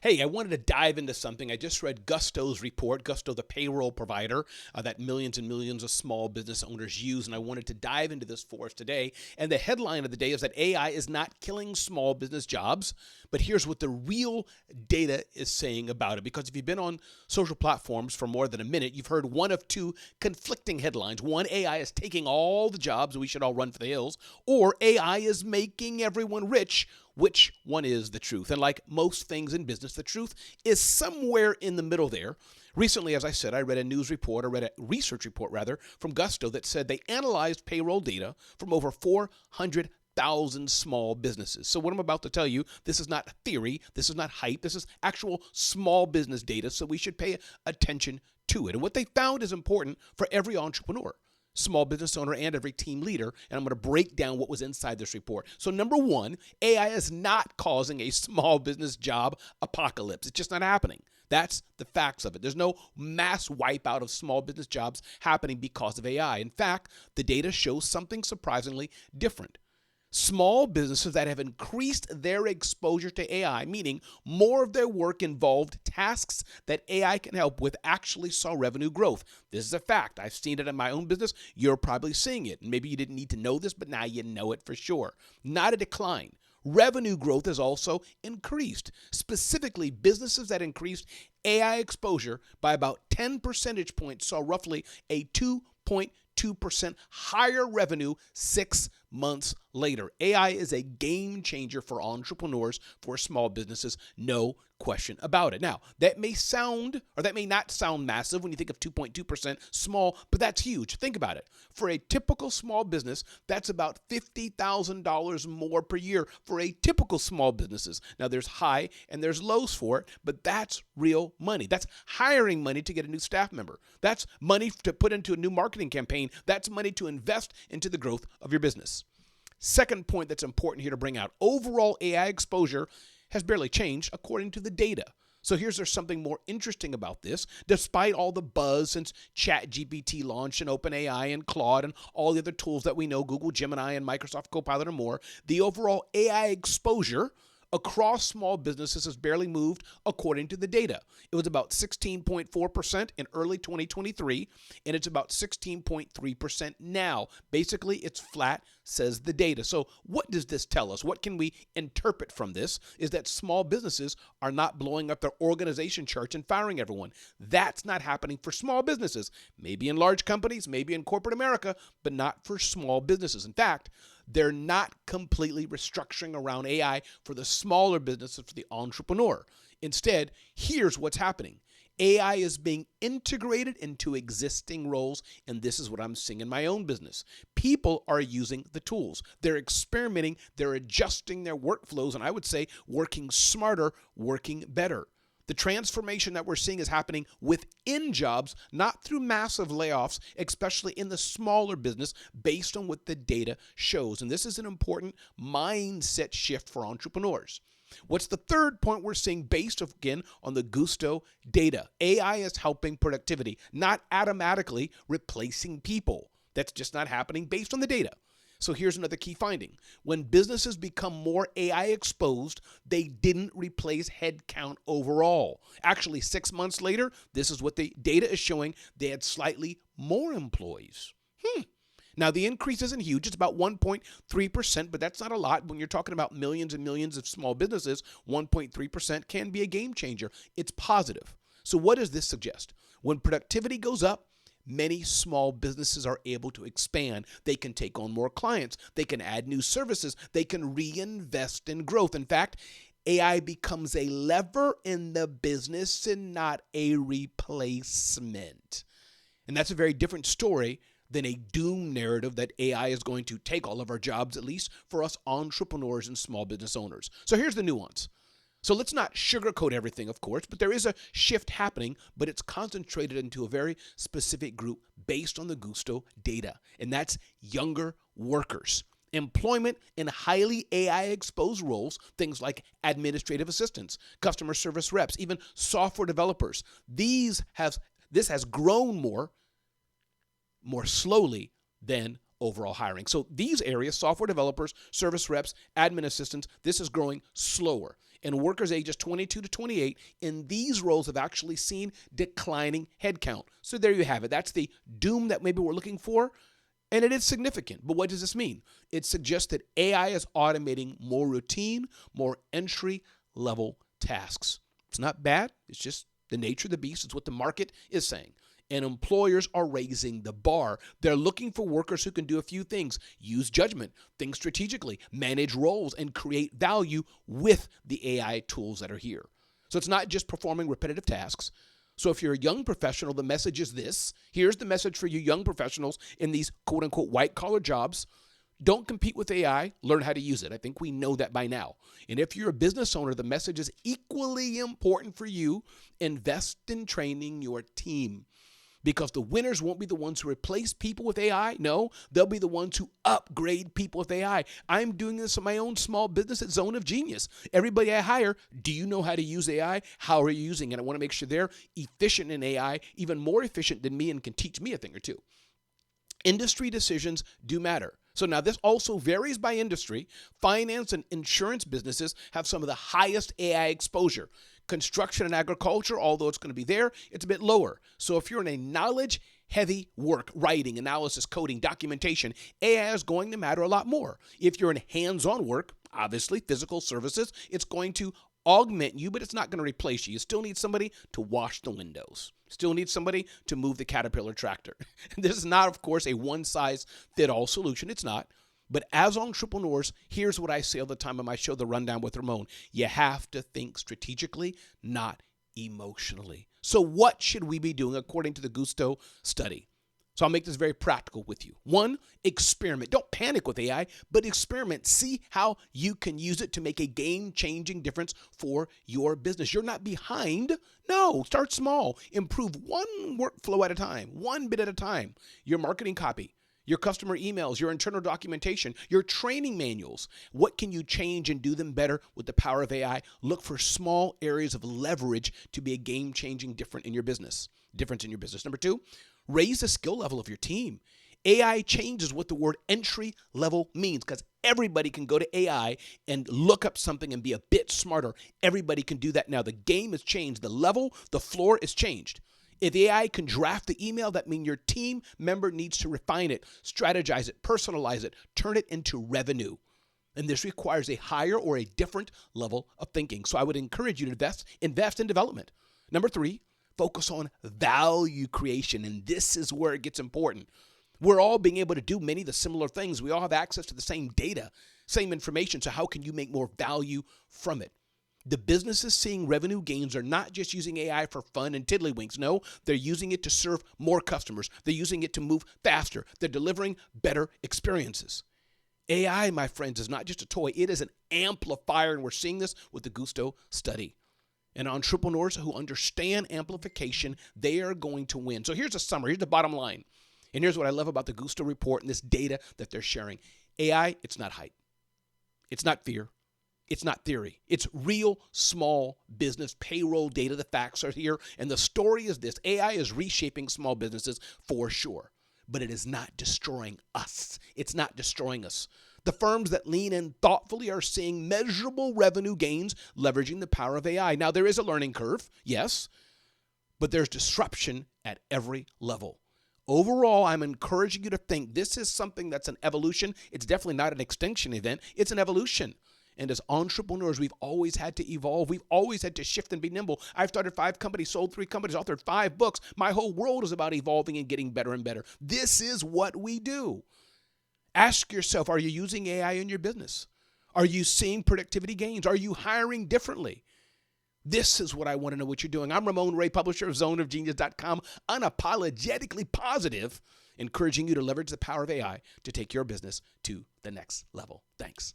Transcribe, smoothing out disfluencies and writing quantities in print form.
Hey, I wanted to dive into something. I just read Gusto's report, Gusto, the payroll provider that millions and millions of small business owners use, and I wanted to dive into this for us today. And the headline of the day is that AI is not killing small business jobs, but here's what the real data is saying about it. Because if you've been on social platforms for more than a minute, you've heard one of two conflicting headlines. One, AI is taking all the jobs, we should all run for the hills, or AI is making everyone rich. Which one is the truth? And like most things in business, the truth is somewhere in the middle there. Recently, as I said, I read a research report from Gusto that said they analyzed payroll data from over 400,000 small businesses. So what I'm about to tell you, this is not theory, this is not hype, this is actual small business data, so we should pay attention to it. And what they found is important for every entrepreneur, small business owner, and every team leader, and I'm going to break down what was inside this report. So number one, AI is not causing a small business job apocalypse. It's just not happening. That's the facts of it. There's no mass wipeout of small business jobs happening because of AI. In fact, the data shows something surprisingly different. Small businesses that have increased their exposure to AI, meaning more of their work involved tasks that AI can help with, actually saw revenue growth. This is a fact. I've seen it in my own business. You're probably seeing it. Maybe you didn't need to know this, but now you know it for sure. Not a decline. Revenue growth has also increased. Specifically, businesses that increased AI exposure by about 10 percentage points saw roughly a 2.2% higher revenue 6 months later. AI is a game changer for entrepreneurs, for small businesses, no question about it. Now, that may not sound massive when you think of 2.2% small, but that's huge. Think about it. For a typical small business, that's about $50,000 more per year for a typical small businesses. Now, there's high and there's lows for it, but that's real money. That's hiring money to get a new staff member. That's money to put into a new marketing campaign. That's money to invest into the growth of your business. Second point that's important here to bring out, overall AI exposure has barely changed according to the data. So there's something more interesting about this. Despite all the buzz since ChatGPT launched and OpenAI and Claude and all the other tools that we know, Google Gemini and Microsoft Copilot and more, the overall AI exposure across small businesses has barely moved according to the data. It was about 16.4% in early 2023, and it's about 16.3% now. Basically, it's flat, says the data. So what does this tell us? What can we interpret from this? Is that small businesses are not blowing up their organization charts and firing everyone. That's not happening for small businesses. Maybe in large companies, maybe in corporate America, but not for small businesses. In fact, they're not completely restructuring around AI for the smaller businesses, for the entrepreneur. Instead, here's what's happening. AI is being integrated into existing roles, and this is what I'm seeing in my own business. People are using the tools. They're experimenting, they're adjusting their workflows, and I would say working smarter, working better. The transformation that we're seeing is happening within jobs, not through massive layoffs, especially in the smaller business, based on what the data shows. And this is an important mindset shift for entrepreneurs. What's the third point we're seeing based, again, on the Gusto data? AI is helping productivity, not automatically replacing people. That's just not happening based on the data. So here's another key finding. When businesses become more AI exposed, they didn't replace headcount overall. Actually, 6 months later, this is what the data is showing. They had slightly more employees. Now, the increase isn't huge. It's about 1.3%, but that's not a lot. When you're talking about millions and millions of small businesses, 1.3% can be a game changer. It's positive. So what does this suggest? When productivity goes up, many small businesses are able to expand. They can take on more clients. They can add new services. They can reinvest in growth. In fact, AI becomes a lever in the business and not a replacement. And that's a very different story than a doom narrative that AI is going to take all of our jobs, at least for us entrepreneurs and small business owners. So here's the nuance. So let's not sugarcoat everything, of course, but there is a shift happening, but it's concentrated into a very specific group based on the Gusto data, and that's younger workers. Employment in highly AI-exposed roles, things like administrative assistants, customer service reps, even software developers. This has grown more slowly than overall hiring. So these areas, software developers, service reps, admin assistants, this is growing slower. and workers ages 22 to 28 in these roles have actually seen declining headcount. So there you have it. That's the doom that maybe we're looking for. And it is significant. But what does this mean? It suggests that AI is automating more routine, more entry-level tasks. It's not bad. It's just the nature of the beast. It's what the market is saying. And employers are raising the bar. They're looking for workers who can do a few things: use judgment, think strategically, manage roles, and create value with the AI tools that are here. So it's not just performing repetitive tasks. So if you're a young professional, the message is this. Here's the message for you young professionals in these quote-unquote white-collar jobs. Don't compete with AI. Learn how to use it. I think we know that by now. And if you're a business owner, the message is equally important for you. Invest in training your team, because the winners won't be the ones who replace people with AI. No, they'll be the ones who upgrade people with AI. I'm doing this in my own small business at Zone of Genius. Everybody I hire, do you know how to use AI? How are you using it? I want to make sure they're efficient in AI, even more efficient than me, and can teach me a thing or two. Industry decisions do matter. So now this also varies by industry. Finance and insurance businesses have some of the highest AI exposure. Construction and agriculture, although it's going to be there, it's a bit lower. So if you're in a knowledge-heavy work, writing, analysis, coding, documentation, AI is going to matter a lot more. If you're in hands-on work, obviously physical services, it's going to augment you, but it's not going to replace you. You still need somebody to wash the windows. Still need somebody to move the Caterpillar tractor. This is not, of course, a one-size-fit-all solution. It's not. But as entrepreneurs, here's what I say all the time on my show, The Rundown with Ramon. You have to think strategically, not emotionally. So what should we be doing according to the Gusto study? So I'll make this very practical with you. 1, experiment. Don't panic with AI, but experiment. See how you can use it to make a game-changing difference for your business. You're not behind. No, start small. Improve one workflow at a time, one bit at a time. Your marketing copy, your customer emails, your internal documentation, your training manuals. What can you change and do them better with the power of AI? Look for small areas of leverage to be a game-changing difference in your business. Number 2, raise the skill level of your team. AI changes what the word entry level means, because everybody can go to AI and look up something and be a bit smarter. Everybody can do that now. The game has changed. The level, the floor is changed. If AI can draft the email, that means your team member needs to refine it, strategize it, personalize it, turn it into revenue. And this requires a higher or a different level of thinking. So I would encourage you to invest in development. Number 3, focus on value creation. And this is where it gets important. We're all being able to do many of the similar things. We all have access to the same data, same information. So how can you make more value from it? The businesses seeing revenue gains are not just using AI for fun and tiddlywinks. No, they're using it to serve more customers. They're using it to move faster. They're delivering better experiences. AI, my friends, is not just a toy. It is an amplifier, and we're seeing this with the Gusto study. And entrepreneurs who understand amplification, they are going to win. So here's a summary. Here's the bottom line. And here's what I love about the Gusto report and this data that they're sharing. AI, it's not hype. It's not fear. It's not theory. It's real small business payroll data. The facts are here. And the story is this. AI is reshaping small businesses for sure. But it is not destroying us. It's not destroying us. The firms that lean in thoughtfully are seeing measurable revenue gains leveraging the power of AI. Now, there is a learning curve, yes, but there's disruption at every level. Overall, I'm encouraging you to think this is something that's an evolution. It's definitely not an extinction event. It's an evolution. And as entrepreneurs, we've always had to evolve. We've always had to shift and be nimble. I've started 5 companies, sold 3 companies, authored 5 books. My whole world is about evolving and getting better and better. This is what we do. Ask yourself, are you using AI in your business? Are you seeing productivity gains? Are you hiring differently? This is what I want to know what you're doing. I'm Ramon Ray, publisher of zoneofgenius.com, unapologetically positive, encouraging you to leverage the power of AI to take your business to the next level. Thanks.